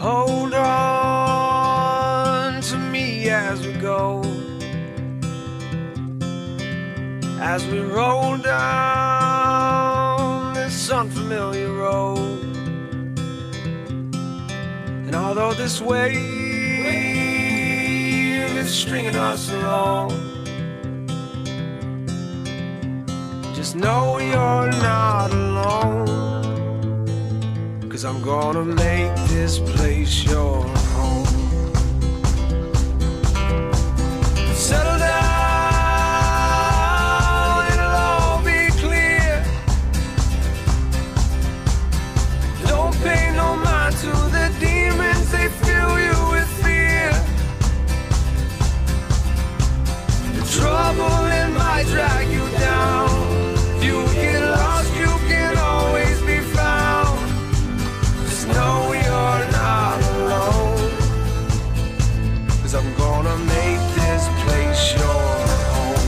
hold on to me as we go, as we roll down this unfamiliar road. And although this wave is stringing us along, just know you're not alone, 'cause I'm gonna make this place your home. Settle down, it'll all be clear. Don't pay no mind to the demons, they fill you with fear. The trouble, it might drag you down. If you get lost, you can always be found. Just know you're not alone, 'cause I'm gonna make this place your home.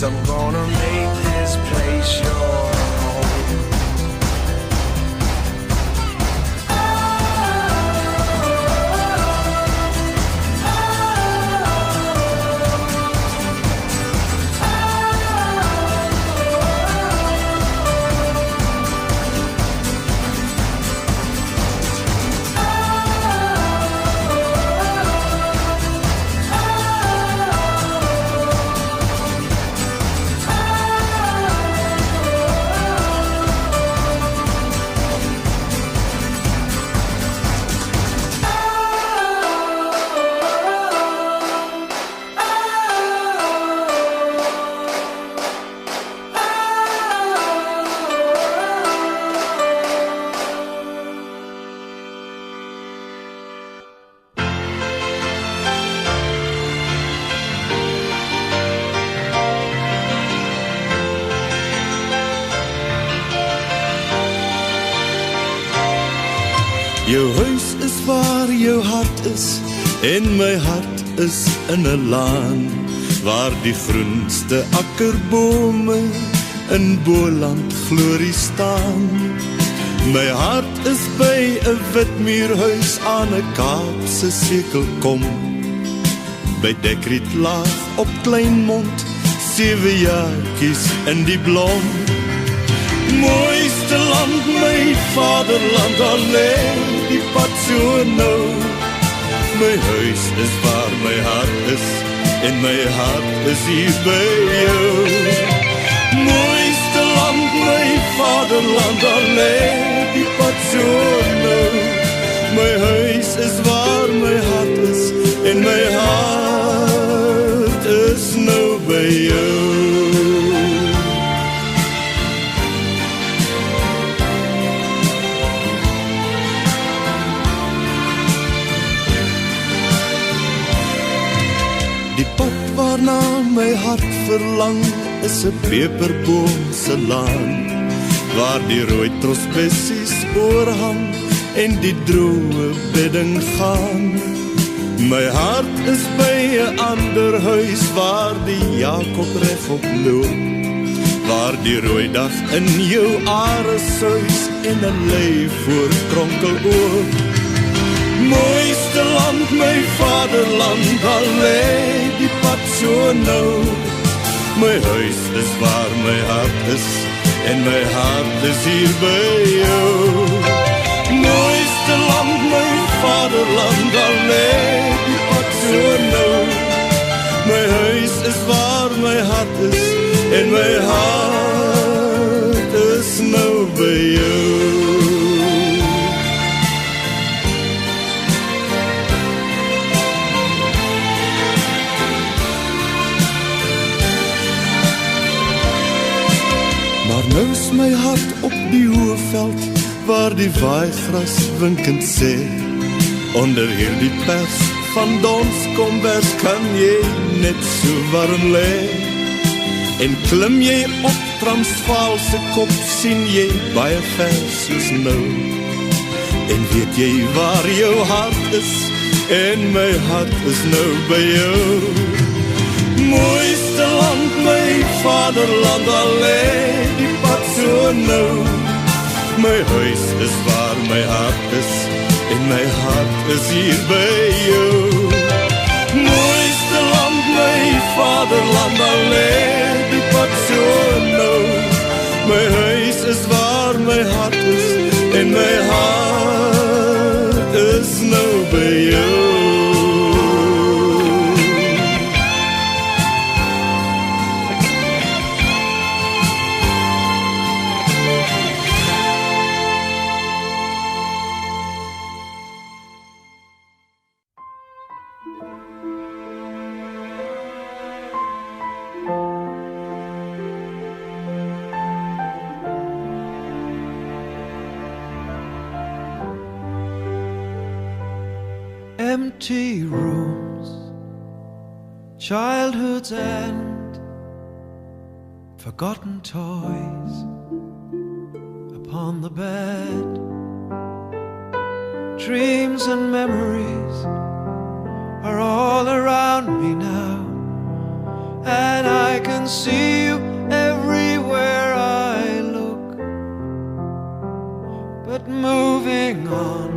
I'm gonna make this place your home. Jou huis is waar jou hart is, en my hart is in 'n laan, waar die groenste akkerbome in Boland glorie staan. My hart is by 'n witmuurhuis aan 'n Kaapse sekelkom, by Dekrietlaag op Kleinmond, 7 jaartjies in die blom. Mooiste land, my vaderland, al lê die pad so nou. My huis is waar my hart is, en my hart is hier by jou. Mooiste land, my vaderland, al lê die pad so nou. My huis is waar my hart is, en my hart is nou by jou. Die pad waarna my hart verlang is 'n peperboomse laan, waar die rooi trosbessies oorhang en die droë bedding gaan. My hart is by 'n ander huis waar die Jakob regop loop, waar die rooi dag in jou are suis en 'n lyf voor kronkel oor. Mooiste land, my vaderland, al lê die pad so nou. My huis is waar my hart is, en my hart is hier by jou. Mooiste land, my vaderland, al lê die pad so nou. My huis is waar my hart is, en my hart is nou by jou. Maar nou is my hart op die hoëveld, waar die waaigras winkend sê, onder hierdie pers van Donskombers kan jy net so warm lê. En klim jy op Transvaalse kop, sien jy baie ver soos nou. En weet jy waar jou hart is, en my hart is nou by jou. Mooiste land, my vaderland, al lê die pad so nou. My huis is waar my hart is, en my hart is hier by jou. Mooiste land, my vaderland, al lê die pad so nou. My huis is waar my hart is, en my hart is nou by jou. Empty rooms, childhood's end, forgotten toys upon the bed, dreams and memories are all around me now, and I can see you everywhere I look, but moving on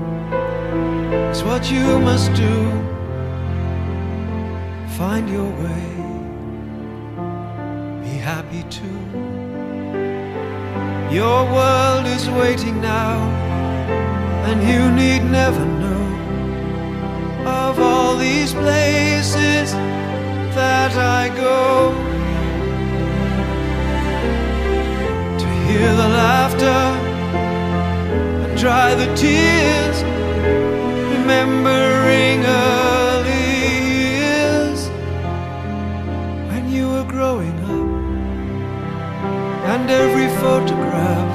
is what you must do. Find your way, be happy too. Your world is waiting now, and you need never know of all these places that I go, to hear the laughter and dry the tears, remembering early years when you were growing up, and every photograph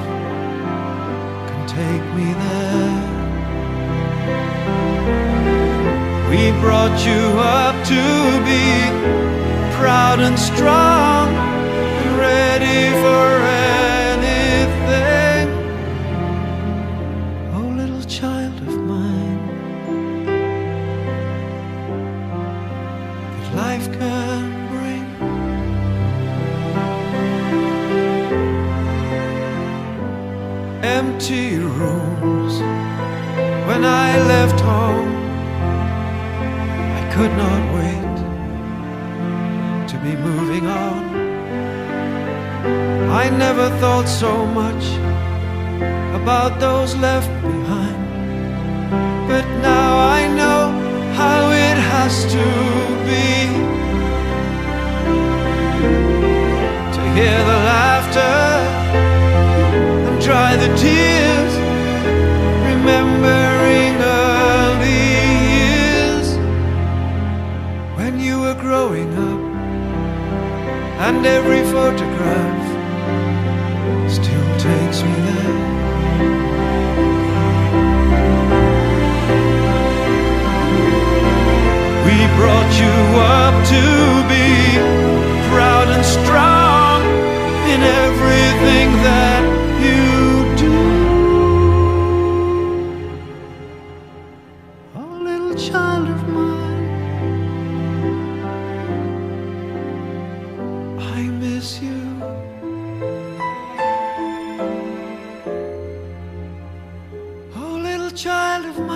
can take me there. We brought you up to be proud and strong and ready for anything. Oh, little child of mine, life can bring. Empty rooms. When I left home, I could not wait to be moving on. I never thought so much about those left behind, but now I know how it has to be, to hear the laughter and dry the tears, remembering early years when you were growing up, and every photograph still takes me there. We brought you up to be proud and strong in everything that you do. Oh, little child of mine, I miss you. child of